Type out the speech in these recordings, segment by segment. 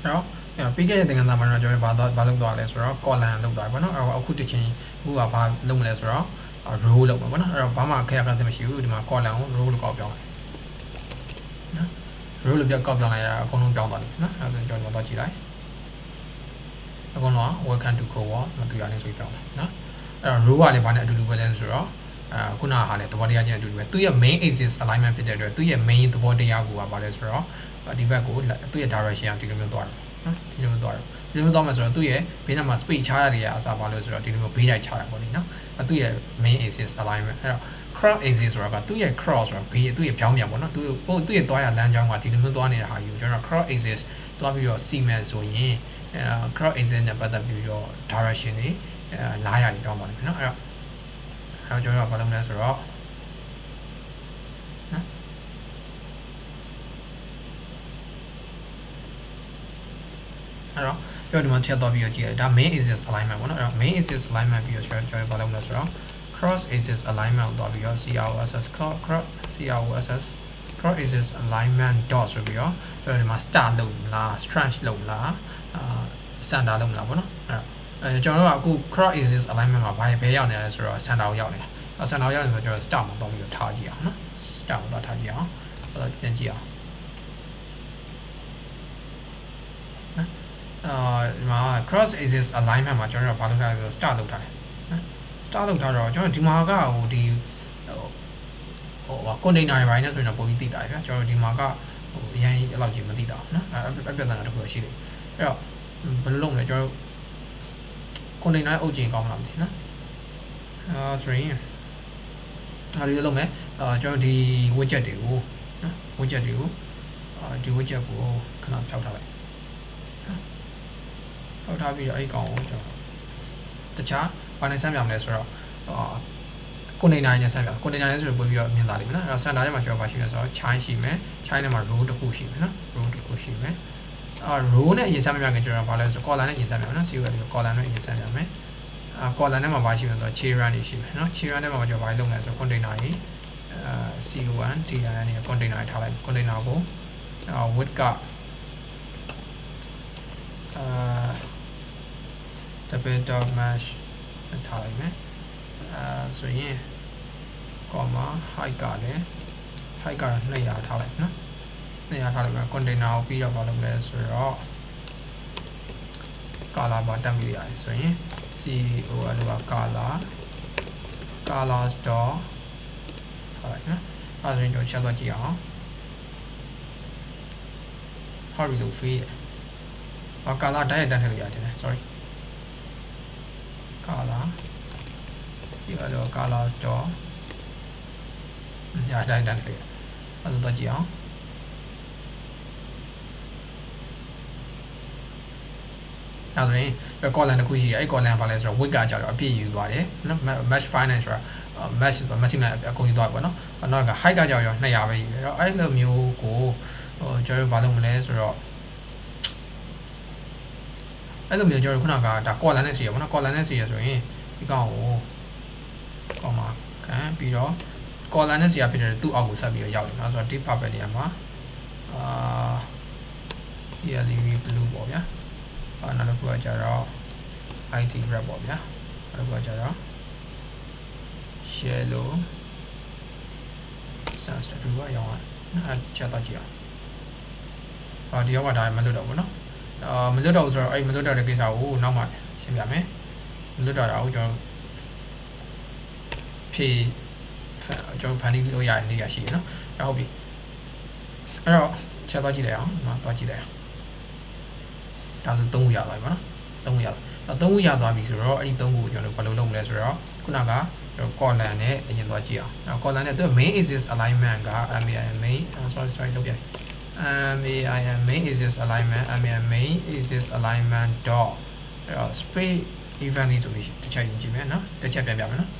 đó bây giờ dengan zaman là cho ba lúc đó là số column lúc đó bọn nó ở khu tự nhiên khu à ba lúc là số row lúc bọn nó ba mà cái cái gì mà mà column row lúc có biểu này row lúc có biểu này con nó biểu đó nó cho nó to chỉ lại con nó welcome to co-op mà tụi anh sẽ biểu đó row là bạn này đủ lên sốခုနဟာလေသဘောတရားချင်းအတူတူပဲသူရဲ့ main axis alignment ဖြစ်တဲ့အတွက်သူရဲ့ main သဘောတရားကိုပါလဲဆိုတော့ဒီဘက်ကိုသူ့ရဲ့ direction ကဒီလိုမျိုးသွားတယ်နော်ဒီလိုမျိုးသွားတယ်ဒီလိုမျိုးသွားမှဆိုတော့သူ့ရဲ့ဘေးနားမှာ space ချရတွေကအစားပါလို့ဆိုတော့ဒီလိုမျိုးဘေးတိုက်ချရပါလိမ့်နော်သူ့ရဲ့ main axis alignment အဲ့တော့ cross axis ဆိုတာကသူ့ရဲ့ cross ဆိုတာဘေးသူ့ရဲ့ပြောင်းပြန်ပေါ့နော်သူ့ရဲ့သွားရလမ်းကြောင်းကဒီလိုမျိုးသွားနေတဲ့ဟာယူကျွန်တော် cross axis သွားပြီးတော့စီမံဆိုရင် cross axis နဲ့ပတ်သက်ပြီးတော့ direction တွေလာရတွေပြောင်းပါလိမ့်မယ်နော်အဲ့တော့ကျွန်တော်ဘာလုပ်မလဲဆိုတော့နော်အဲ့တော့ပြောဒီမှာချက်တော့ပြီးတော့ကြည့်ရဒါ main axis alignment ပေါ့နော်အဲ့တော့ main axis alignment ပြီးတော့ကျွန်တော်ဘာလုပ်မလဲဆိုတော့ cross axis alignment ကိုတော့ပြီးတော့ cross axis alignment dot ဆိုပြီးတော့ကျွန်တော်ဒီမှာ start လုပ်မလား stretch လုပ်မလားcenter လုပ်မလားပေါ့နော်အဲ့ကျွန်တော်တို့ကအခု cross axis alignment မှာဘာပဲရောက်နေလဲဆိုတော့ center ကိုရောက်နေတာcenter ကိုရောက်နေဆိုတော့ကျွန်တော် start မှာတော့ပြီးတော့ထားကြည့်အောင်နော် start မှာတော့ထားကြည့်အောင်ပြန်ကြည့်အောင်ဒီမှာ cross axis alignment မှာကျွန်တော်တို့ဘာလုပ်ထားလဲဆိုတော့ start လုပ်ထားတယ်နော် start လုပ်ထားတော့ကျွန်တော်ဒီမှာကဟိုဒီcontainer တွေပိုင်းနဲ့ဆိုရင်တော့ပုံပြီးသိတာဗျာကျွန်တော်ဒီမှာကဟိုအရင်အဲ့လောက်ကြီးမသိတာနော်အပြဿနာတစ်ခုရှိတယ်အဲ့တော့ဘယ်လိုလုပ်မလဲကျွန်တော်တို့ container အုပ်ကျင်ကောင်းမလားမသိနော်ဆိုရင်ဒီလိုလုပ်မယ်ကျွန်တော်ဒီ widget တွေကိုနော် widget တွေကိုဒီ widget ကိုခဏဖြောက်ထားလိုက်ဖြောက်ထားပြီးတော့အဲ့ကောင်ကိုကျွန်တော်တခြားဘာနဲ့ဆန်းပြမလဲဆိုတော့container နဲ့ဆန်းပြ container နဲ့ဆိုတော့ပို့ပြီးတော့မြင်လာလိမ့်မယ်နော်အဲ့တော့ center ထဲမှာကျွန်တော်ဘာရှိလဲဆိုတော့ chain ရှိမယ် chain ထဲမှာ row တစ်ခုရှိမယ်နော် row တစ်ခုရှိမယ်row နဲ့အရင်ဆန်းပြမယ်ကျွန်တော်ဘာလဲဆို column နဲ့အရင်ဆန်းပြမယ်နော် CU က column နဲ့အရင်ဆန်းပြမယ်column ထဲမှာဘာရှိလဲဆိုတော့ chain run ရှိမယ်နော် chain run ထဲမှာကျွန်တော်ဘာလုပ်လဲဆိုတော့ container ကြီးCU1 TIN နဲ့ container ထားလိုက် container ကိုwidth ကdouble.mesh ထားလိုက်မယ်ဆိုရင် comma height ကလည်း height က200ထားလိုက်နော်200ထားလိုက်မယ် container ကိုပြီးတော့ဘာလုပ်လဲဆိုတော့ color ပါတက်ပြီးရတယ်ဆိုရင် COL က colors dot ထားလိုက်နော်အဲ့ဒါဆိုရင်ကျွန်တော်ချက်တော့ကြည့်အောင် how do you feel color တိုက်ရိုက်တက်ထည့်လို့ရတယ် sorry color COL colors dot ရတိုက်တက်ထည့်အဲ့ဒါတော့ကြည့်အောင်အဲ့ဒါဆိုရင် column တစ်ခုရှိတယ်အဲ့ column ဘာလဲဆိုတော့ width ကကြောက်အပြည့်ယူသွားတယ်နော် match finance ဆိုတာ match maximum အကုန်ယူသွားပြီပေါ့နော်နောက်က height ကကြောက်ရော200ပဲယူတယ်အဲ့လိုမျိုးကိုကျွန်တော်ဘာလုပ်မလဲဆိုတော့အဲ့လိုမျိုးကျွန်တော်ခုနကဒါ column နဲ့စီရပေါ့နော် column နဲ့စီရဆိုရင်ဒီကောင်ကို comma ခံပြီးတော့ column နဲ့စီရဖြစ်တဲ့သူ့အောက်ကိုဆက်ပြီးတော့ရောက်တယ်နော်ဆိုတော့ deep purple နေရာမှာLED blue ပေါ့ဗျာနောက်တစ်ခုကကြတော့ IT wrap ပေါ့ဗျာနောက်တစ်ခုကကြတော့ yellow sans တူပါရောင်းအဲ့ချက်တော့ကြည့်အောင်ဒီရောက်ကဒါမလွတ်တော့ဘူးနော်မလွတ်တော့ဆိုတော့အဲ့မလွတ်တော့တဲ့ကိစ္စကိုနောက်မှရှင်းပြမယ်မလွတ်တော့အောင်ကျွန်တော်ဖြည့်ကျွန်တော်ဖန်တီးလို့ရတဲ့နေရာရှိရနော်ဟုတ်ပြီအဲ့တော့ချက်တော့ကြည့်လိုက်အောင်တော့ကြည့်လိုက်အောင်ဒါဆို3ခုရသွားပြီပေါ့နော်3ခုရ3ခုရသွားပြီဆိုတော့အဲ့ဒီ3ခုကိုကျွန်တော်ဘယ်လိုလုပ်မလဲဆိုတော့ခုနကကျွန်တော် column နဲ့အရင်သွားကြည့်အောင် column နဲ့သူ main axis alignment က main sorry လုပ်ပြmain axis alignment main axis alignment dot space event လေးဆိုပြီးတစ်ချက်ရင်ကြည့်မယ်နော်တစ်ချက်ပြန်ပြမယ်နော်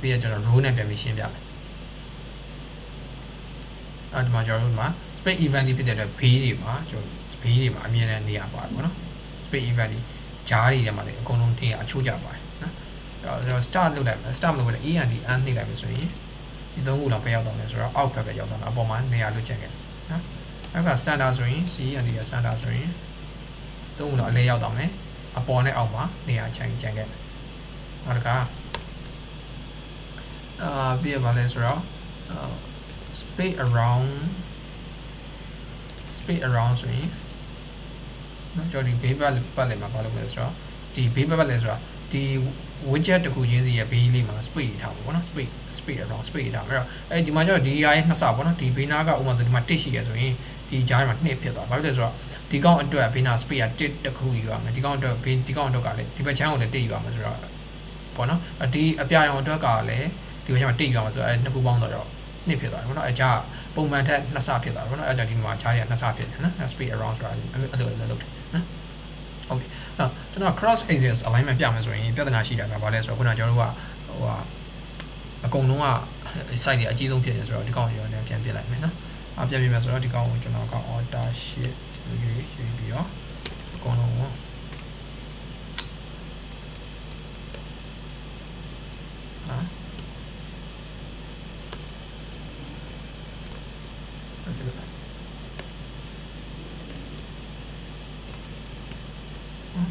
ပြီးရကျွန်တော် row နဲ့ပြန်ပြီးရှင်းပြမယ်ဒီမှာကျွန်တော်တို့မှာ space event လေးဖြစ်တဲ့အတွက်ဘေးတွေမှာကျွန်တော်ဘေးတွေမှာအမြင်နဲ့နေရပါတယ်ပေါ့နော် space event ကြီးဂျားတွေထဲမှာလည်းအကုန်လုံးထင်အချိုးကြပါတယ်နော်ကျွန်တော် start လုပ်လိုက်မယ် start လုပ်လိုက် and and နှိပ်လိုက်မယ်ဆိုရင်ဒီ3ခုလောက်ပဲရောက်တော့မယ်ဆိုတော့အောက်ဘက်ပဲရောက်တော့မယ်အပေါ်မှာနေရာလွတ်ချက်ခဲ့နော်နောက်က center ဆိုရင် C and D center ဆိုရင် 3လို့အလဲရောက်တော့မယ်အပေါ်နဲ့အောက်မှာနေရာချန်ခဲ့နောက်ကပြီးရပါလဲဆိုတော့ space around ဆိုရင်နော်ကျွန်တော်ဒီ ဘေးပတ်လည်းမှာဘာလုပ်မလဲဆိုတော့ဒီဘေးပတ်လည်းဆိုတော့ဒီ widget တခုချင်းစီရဲ့ဘေးလေးမှာ space ထားပါဘောနော် space around space ထားအဲ့တော့အဲဒီမှာကျတော့ဒီ AI ရဲ့နှစ်ဆပေါ့နော်ဒီဘေးနားကဥပမာဒီမှာ1ရှိရဆိုရင်ဒီကြားမှာ2ဖြစ်သွားဘာဖြစ်လဲဆိုတော့ဒီကောင်အတွက်ဘေးနာ space က1တခုယူရမယ်ဒီကောင်အတွက်ကလည်းဒီဘက်ချမ်းကိုလည်း1ယူရမယ်ဆိုတော့ပေါ့နော်ဒီအပြာရောင်အတွက်ကလည်းဒီဘက်ချမ်းမှာ1ယူရမယ်ဆိုတော့နှစ်ခုပေါင်းတော့2ဖြစ်သွားတယ်ပေါ့နော်အကြပုံမှန်ထက်2ဆဖြစ်သွားတယ်ပေါ့နော်အဲကြောင့်ဒီမှာခြားရ2ဆဖြစ်တယ်နော် space around ဆိုတာအဲ့လိုလုပ်တယ်နော်ဟုတ်ပြီကျွန်တော် cross axis alignment ပြမယ်ဆိုရင်ပြဿနာရှိတာကဘာလဲဆိုတော့ခုနကကျွန်တော်တို့ကအကုန်လုံးက site တွေအကြီးဆုံးဖြစ်နေဆိုတော့ဒီကောင်ကိုလည်းပြန်ပြလိုက်မယ်နော်ပြန်ပြမယ်ဆိုတော့ဒီကောင်ကိုကျွန်တော်က order shift ရွေးပြီးတော့အကုန်လုံးကို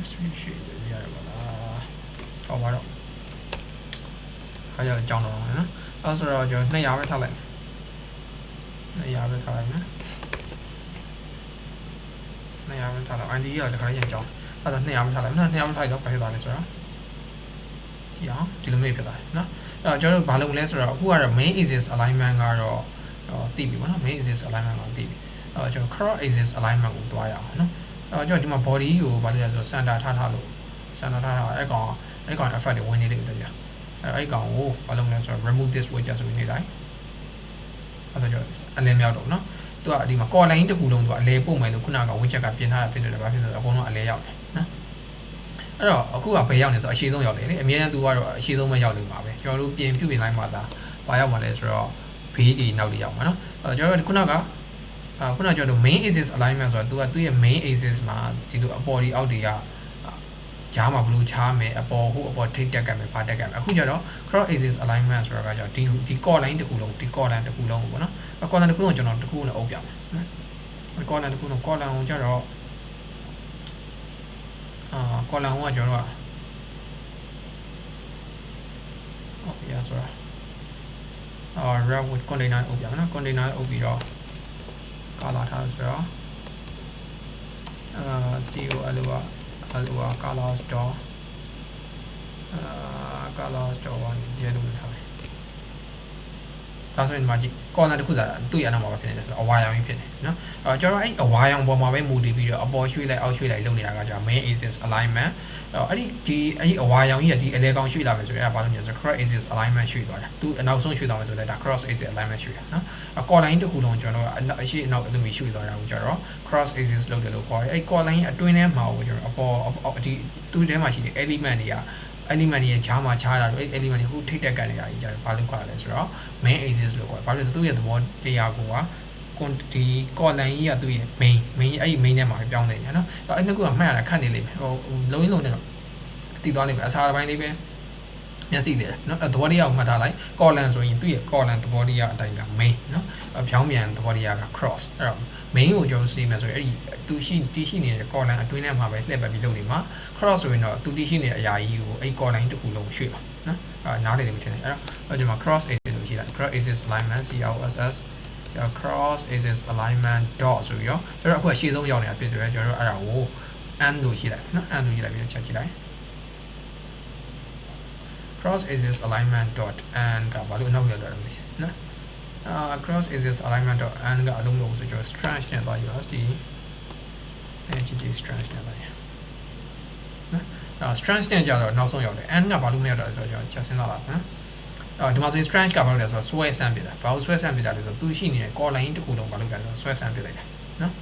street shade ရရပါလားဟောပါတော့အားရကြောင်းတော့နော်အဲ့ဆိုတော့ကျွန်တော်200ပဲထားလိုက်200ပဲထားလိုက်နော်200ပဲထားလိုက် ID ကတခါရကြောင်းအဲ့ဒါ200ပဲထားလိုက်နော်200ပဲထားလိုက်တော့ဘာဖြစ်သွားလဲဆိုတော့ကြည့်အောင်ဒီလိုမျိုးဖြစ်သွားတယ်နော်အဲ့တော့ကျွန်တော်တို့ဘာလုပ်မလဲဆိုတော့အခုကတော့ main axis alignment ကတော့တည်ပြီပေါ့နော် main axis alignment ကိုတည်ပြီအဲ့တော့ကျွန်တော် cross axis alignment ကိုတွားရအောင်နော်ကျွန်တော်ဒီမှာ body ကိုဘာလို့လဲဆိုတော့ center ထားလို့ center ထားအဲ့ကောင် effect တွေဝင်နေတယ်တရားအဲ့ကောင်ကိုဘာလုပ်မလဲဆိုတော့ remove this widget ဆိုပြီးနေလိုက်အဲ့တော့ကျွန်တော်အလဲမြောက်တော့နော်သူကဒီမှာ core line တစ်ခုလုံးသူကအလဲပို့မယ်လို့ခုနက widget ကပြင်ထားတာဖြစ်တယ်ဘာဖြစ်လဲဆိုတော့အကုန်လုံးအလဲရောက်တယ်နော်အဲ့တော့အခုကဘယ်ရောက်နေဆိုတော့အရှိဆုံးရောက်တယ်လေအမြဲတမ်းသူကတော့အရှိဆုံးပဲရောက်နေမှာပဲကျွန်တော်တို့ပြင်လိုက်မှသာဘာရောက်မှာလဲဆိုတော့ ဘေးဒီနောက်တွေရောက်မှာနော်ကျွန်တော်တို့ခုနကကျွန်တော်တို့ main axis alignment ဆိုတာသူ့ရဲ့ main axis မှာဒီလိုအပေါ်ဒီအောက်တွေကကြားမှာဘလို့ချားမယ်အပေါ်ထိတ်တက်ကမယ်ဘာတက်ကမယ်အခုကျတော့ cross axis alignment ဆိုတာကကျတော့ဒီ core line တစ်ခုလုံးကိုပေါ့နော် core line တစ်ခုလုံးကျွန်တော်တစ်ခုနဲ့အုပ်ပြမယ်နော် core line တစ်ခုလုံး core line ကိုကျတော့core line ကကျွန်တော်တို့ဟုတ်ပြဆိုတာwrap with container အုပ်ပြမယ်နော် container အုပ်ပြီးတော့color ထားဆိုတော့color store yellow ထားတယ်ဒါဆိုရင်ဒီမှာကြည့် corner တစ်ခုသာသူ့ရအောင်မှာပဲဖြစ်နေတယ်ဆိုတော့အဝါရောင်ကြီးဖြစ်နေနော်ကျွန်တော်အဲ့အဝါရောင်ပေါ်မှာပဲမူတည်ပြီးတော့အပေါ်ရွှေ့လိုက်အောက်ရွှေ့လိုက်လုပ်နေတာကကျွန်တော် main axis alignment အဲ့ဒီအဝါရောင်ကြီးကဒီအလဲကောင်ရွှေ့လာမယ်ဆိုရင်အဲ့ဘာလို့လဲဆိုတော့ cross axis alignment ရွှေ့သွားတာသူအနောက်ဆုံးရွှေ့သွားမယ်ဆိုတော့ဒါ cross axis alignment ရွှေ့တာနော်core line တစ်ခုလုံးကျွန်တော်ကအရှိအနောက်အလိုမျိုးရွှေ့သွားတာကိုကျတော့ cross axis လုပ်တယ်လို့ခေါ်တယ်အဲ့ core line အတွင်းထဲမှာကိုကျွန်တော်အပေါ်ဒီသူ့ထဲမှာရှိတဲ့ element တွေကelement ရဲ့ဂျားမှာခြားတာလို့အဲ့ element တွေဟိုထိတ်တက်ကန်နေတာကြီးကြတယ်ဘာလို့ခေါ်လဲဆိုတော့ main axis လို့ခေါ်တယ်ဘာလို့လဲဆိုသူ့ရဲ့သဘောတရားကိုဒီ core line ကြီးကသူ့ရဲ့ main အဲ့ဒီ main ထဲမှာပြောင်းနေတယ်နော်အဲ့နှစ်ခုကမှတ်ရတာခက်နေလိမ့်မယ်ဟိုလုံးနေတော့တည်သွားလိမ့်မယ်အစားပိုင်းလေးပဲမျက်စိလေနော်သဘောတရားကိုမှတ်ထားလိုက် core line ဆိုရင်သူ့ရဲ့ core line သဘောတရားအတိုင်းက main နော်ဖြောင်းပြန်သဘောတရားက cross အဲ့တော့ main ကိုကျွန်တော်စီးမယ်ဆိုရင်အဲ့ဒီသူရှိနေတဲ့ core line အတွင်းထဲမှာပဲလှည့်ပတ်ပြီးလုပ်နေမှာ cross ဆိုရင်တော့သူရှိနေတဲ့အရာကြီးကိုအဲ့ core line တစ်ခုလုံးရွှေ့ပါနော်နားလေနေမှထင်တယ်အဲ့တော့ကျွန်တော် cross axis လို့ရှိလိုက် cross axis alignment CROSS cross axis alignment dot ဆိုပြီးတော့ကျွန်တော်အခုအရှိဆုံးရောက်နေတာဖြစ်တယ်ကျွန်တော်တို့အဲ့ဒါကို and လို့ရှိလိုက်နော် and လို့ရှိလိုက်ပြီးတော့ချက်ကြည့်လိုက် cross axis alignment dot and ကဘာလို့နောက်ရောက်လာတယ်မသိနော်cross axis alignment dot and ကအလုံးလို့ဆိုကျွန်တော် strange နဲ့သွားယူပါဒီHG strange နဲ့သွားယူနော်strange နဲ့ကြတော့နောက်ဆုံးရောက်တယ် and ကဘာလို့မရောက်တာလဲဆိုတော့ကျွန်တော်ချက်စဉ်းစားပါနော်ဒီမှာဆိုရင် strange ကဘာလို့လဲဆိုတော့ဆွဲဆန်းပြတာဘာလို့ဆွဲဆန်းပြတာလဲဆိုတော့သူရှိနေတဲ့ core line တစ်ခုလုံးဘာလို့လဲဆိုတော့ဆွဲဆန်းပြလိုက်တာနော်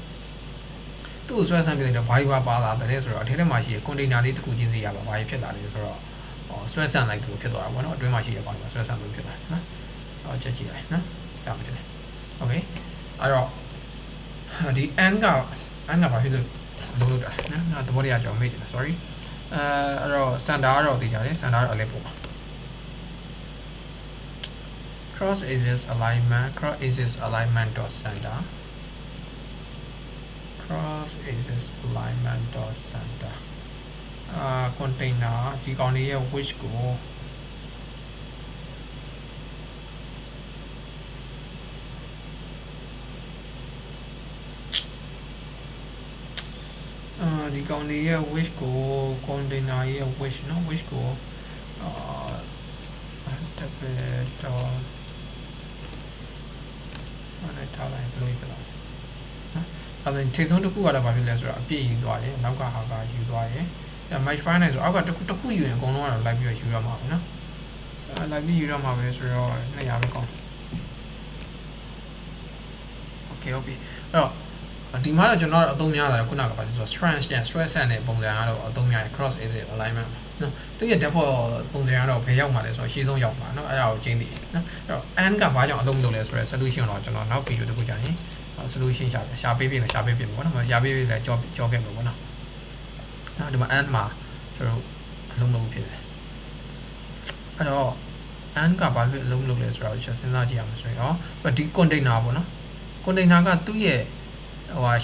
သူ့ကိုဆွဲဆန်းပြလိုက်တော့ဘာကြီးပါလာတယ်ဆိုတော့အထက်ထဲမှာရှိတဲ့ container လေးတစ်ခုချင်းစီရပါဘာကြီးဖြစ်လာလဲဆိုတော့ဆွဲဆန်းလိုက်သူဖြစ်သွားတာပေါ့နော်အတွင်းမှာရှိတဲ့ကောင်ကဆွဲဆန်းသူဖြစ်သွားတယ်နော်ချက်ကြည့်လိုက်နော်ရမှာတယ်โอเคအဲ့တော့ဒီ and ကဘာဖြစ်လို့လုပ်တာနော်သဘောတရားကြောင့်မေ့တယ် sorry အဲ့တော့ center ကတော့သိကြတယ် center ကတော့အလဲပို့ပါ cross axis alignment dot center cross axis alignment dot center container ဒီကောင်လေးရဲ့ width ကိုဒီကောင်လေးရဲ့ width ကို container ရဲ့ width เนาะ width ကိုdouble dot နဲ့ထားလိုက်ဘယ်လိုပြတော့နော်ဒါဆိုရင်ထိပ်ဆုံးတစ်ခုကတော့ဘာဖြစ်လဲဆိုတော့အပြည့်ယူသွားတယ်နောက်ကဟာကယူသွားတယ်အဲ match file နဲ့ဆိုအောက်ကတစ်ခုယူရင်အကုန်လုံးကတော့လိုက်ပြီးယူရမှာပဲနော်လိုက်ပြီးယူရမှာပဲဆိုတော့200ပဲကောင်း okay ဟုတ်ပြီအဲ့တော့ဒီမှာတော့ကျွန်တော်အသုံးများတာခုနကပါဆိုတော့ strength နဲ့ stress နဲ့ပုံစံကတော့အသုံးများတယ် cross axis alignment နော်သူရဲ့ default ပုံစံကတော့ဘယ်ရောက်မှာလဲဆိုတော့ရှေ့ဆုံးရောက်မှာနော်အဲ့ဒါကိုကျင်းသိနော်အဲ့တော့ and ကဘာကြောင့်အသုံးလုပ်လဲဆိုတော့ solution တော့ကျွန်တော်နောက် video တစ်ခုကြာရင် solution ရှာပေးပြင်ရှာပေးပြင်ပေါ့နော်ရှာပေးပြင်လည်းကြောခဲ့မှာပေါ့နော်နော်ဒီမှာ and မှာကျွန်တော်အလုံးလုပ်ဖြစ်တယ်အဲ့တော့ and ကဘာလို့အလုံးလုပ်လဲဆိုတော့ကျွန်တော်စဉ်းစားကြည့်ရမှာဆိုရင်ဒီ container ပေါ့နော် container ကသူ့ရဲ့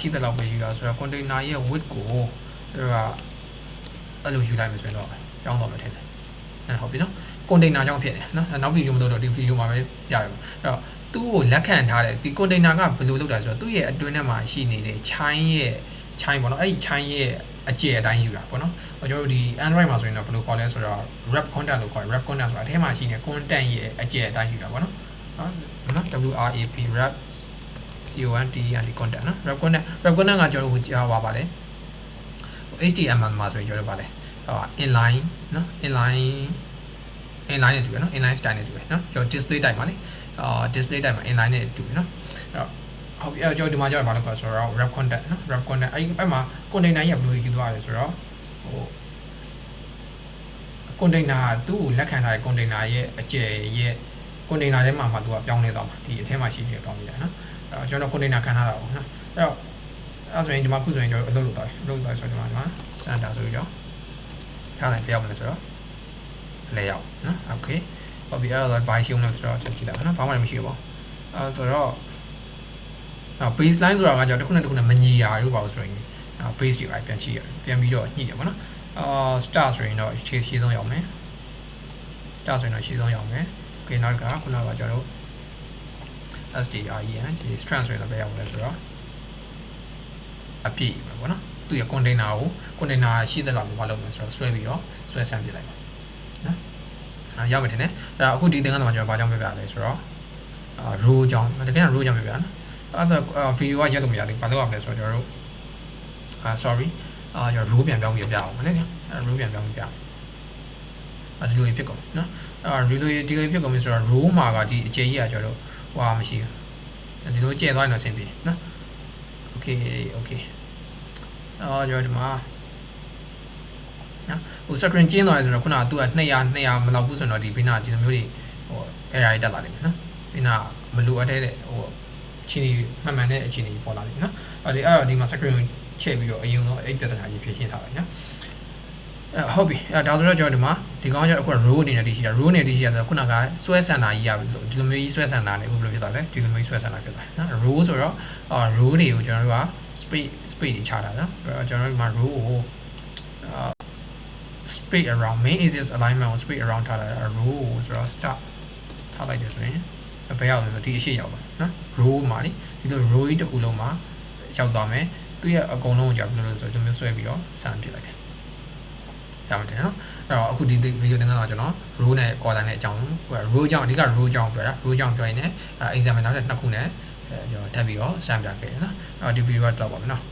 ရှိတဲ့လောက်ပဲယူတာဆိုတော့ container ရဲ့ width ကိုအဲ့လိုယူလိုက်မယ်ဆိုရင်တော့ကြောင်းတော့မထင်တယ်ဟုတ်ပြီနော် container ကြောင့်ဖြစ်တယ်နော်နောက် video မလုပ်တော့ဒီ video မှာပဲပြရမယ်အဲ့တော့သူ့ကိုလက်ခံထားတယ်ဒီ container ကဘယ်လိုလုပ်တာဆိုတော့သူ့ရဲ့အတွင်းထဲမှာရှိနေတဲ့ chain ပေါ့နော်အဲ့ဒီ chain ရဲ့အကျယ်အတိုင်းယူတာပေါ့နော်ကျွန်တော်တို့ဒီ Android မှာဆိုရင်တော့ဘယ်လိုခေါ်လဲဆိုတော့ wrap content လို့ခေါ်တယ် wrap content ဆိုတာအထဲမှာရှိနေတဲ့ content ရဲ့အကျယ်အတိုင်းယူတာပေါ့နော်WRAP wrap content နော် wrap content ကကျွန်တော်တို့ကြားပါလေ HTML မှာဆိုရင်ကျွန်တော်တို့ပါလေinline နော် inline နဲ့တူရနော် inline style နဲ့တူရနော်ကျွန်တော် display type မှာလေdisplay type မှာ inline နဲ့တူရနော်အဲ့တော့ဟုတ်ပြီကျွန်တော်ဒီမှာကျတော့ဘာလို့ခေါ်ဆိုတော့ wrap content နော် wrap content အဲ့မှာ container ရဲ့ဘယ်လိုယူသွားလဲဆိုတော့container သူ့ကိုလက်ခံထားတဲ့ container ရဲ့အကျယ်ရဲ့ container ထဲမှာသူကပြောင်းလဲသွားမှာဒီအထဲမှာရှိတဲ့ကောင်းကြီးနော်အဲ့တော့ကျွန်တော် container ခံထားတာပေါ့နော်အဲ့တော့အဲ့ဆိုရင်ဒီမှာခုဆိုရင်ကျွန်တော်အလုပ်လုပ်သွားတယ်ဆိုတော့ဒီမှာ center ဆိုပြီးတော့ထားလိုက်ပြောင်းမယ်ဆိုတော့လဲရောက်နော် okay ဟုတ်ပြီအဲ့တော့ဘာရှုံးလဲဆိုတော့ချက်ကြည့်တာနော်ဘာမှမရှိဘူးပေါ့အဲ့ဆိုတော့baseline ဆိုတာကကြောင့်တစ်ခုနဲ့တစ်ခုနဲ့မညီတာလို့ပါလို့ဆိုရင် base တွေပြန်ကြည့်ရပြန်ပြီးတော့ညှိရပါတော့start ဆိုရင်တော့ရှေ့ဆုံးရောက်မယ် start ဆိုရင်တော့ရှေ့ဆုံးရောက်မယ် okay နောက်ကခုနကကျွန်တော်တို့ STREN ဒီ strength ဆိုရင်တော့ဘယ်ရောက်လဲဆိုတော့အပြည့်ပဲပေါ့နော်သူရဲ့ container ကို container ရှိတဲ့လောက်ကိုမလုပ်မယ်ဆိုတော့ဆွဲပြီးတော့ဆွဲဆန်းပြလိုက်ပါနော်ရောက်မယ်ထင်တယ်အဲ့ဒါအခုဒီသင်္ကန်းမှာကျွန်တော်ဘာကြောင့်ပြပြလဲဆိုတော့row ကြောင့်တကယ်တော့ row ကြောင့်ပြပြနော်အဲ့ဒါ video ကရက်လို့မရသေးဘူးဘာလို့ရမလဲဆိုတော့ကျွန်တော်တို့sorry ကျွန်တော် row ပြန်ပြောင်းပြပြအောင်နော် row ပြန်ပြောင်းပြပြဒီလိုဖြစ်ကုန်နော်ဒီလိုဖြစ်ကုန်ပြီဆိုတော့ row မှာကဒီအကျယ်ကြီးကကျွန်တော်တို့ဟွာမရှိဘူးဒီလိုကျဲသွားရင်တော့အဆင်ပြေနော် okay ကျွန်တော်ဒီမှာနော်ဟို screen ကျင်းသွားတယ်ဆိုတော့ခုနကသူက200မလောက်ဘူးဆိုတော့ဒီဘေးနာဒီလိုမျိုးတွေerror တက်လာလိမ့်မယ်နော်ဘေးနာမလိုအပ်တဲ့အခြေအနေမှန်တဲ့အခြေအနေပေါ်လာလိမ့်မယ်နော်အဲ့တော့ဒီမှာ screen ကိုချက်ပြီးတော့အရင်ဆုံးအဲ့ပြဿနာကြီးဖြေရှင်းထားလိုက်နော်ဟုတ်ပြီဒါဆိုတော့ကျွန်တော်ဒီမှာဒီကောင်ကျတော့အခု row အနေနဲ့တည်ရှိတာ row နဲ့တည်ရှိတာဆိုတော့ခုနကဆွဲဆန်တာကြီးရပြီဒီလိုမျိုးကြီးဆွဲဆန်တာနဲ့အခုဘယ်လိုဖြစ်သွားလဲဒီလိုမျိုးကြီးဆွဲဆန်တာဖြစ်သွားနော် row ဆိုတော့row တွေကိုကျွန်တော်တို့က space တွေချတာနော်ကျွန်တော်တို့ဒီမှာ row ကိုspace around main axis alignment ကို space around ထားတာ row ဆိုတော့ start ထားလိုက်တယ်ဆိုရင်ဘယ်ရောက်လဲဆိုဒီအရှိရောက်ပါနော် row မှာလေဒီလို row ကြီးတစ်ခုလုံးမှာရောက်သွားမယ်သူရဲ့အကုန်လုံးကိုကြာဘယ်လိုလဲဆိုတော့ဒီမျိုးဆွဲပြီးတော့ဆန်ပြလိုက်တယ်ရမယ်နော်အဲ့တော့အခုဒီ video သင်ခန်းစာကျွန်တော် row နဲ့ column နဲ့အကြောင်း row ကြောင့်အဓိက row ကြောင့်ပြောတာ row ကြောင့်ပြောရင်လည်း exam နောက်တဲ့နှစ်ခုနဲ့ကျွန်တော်ထပ်ပြီးတော့စမ်းပြခဲ့ရနော်အဲ့တော့ဒီ video ကတော့ပါမယ်နော်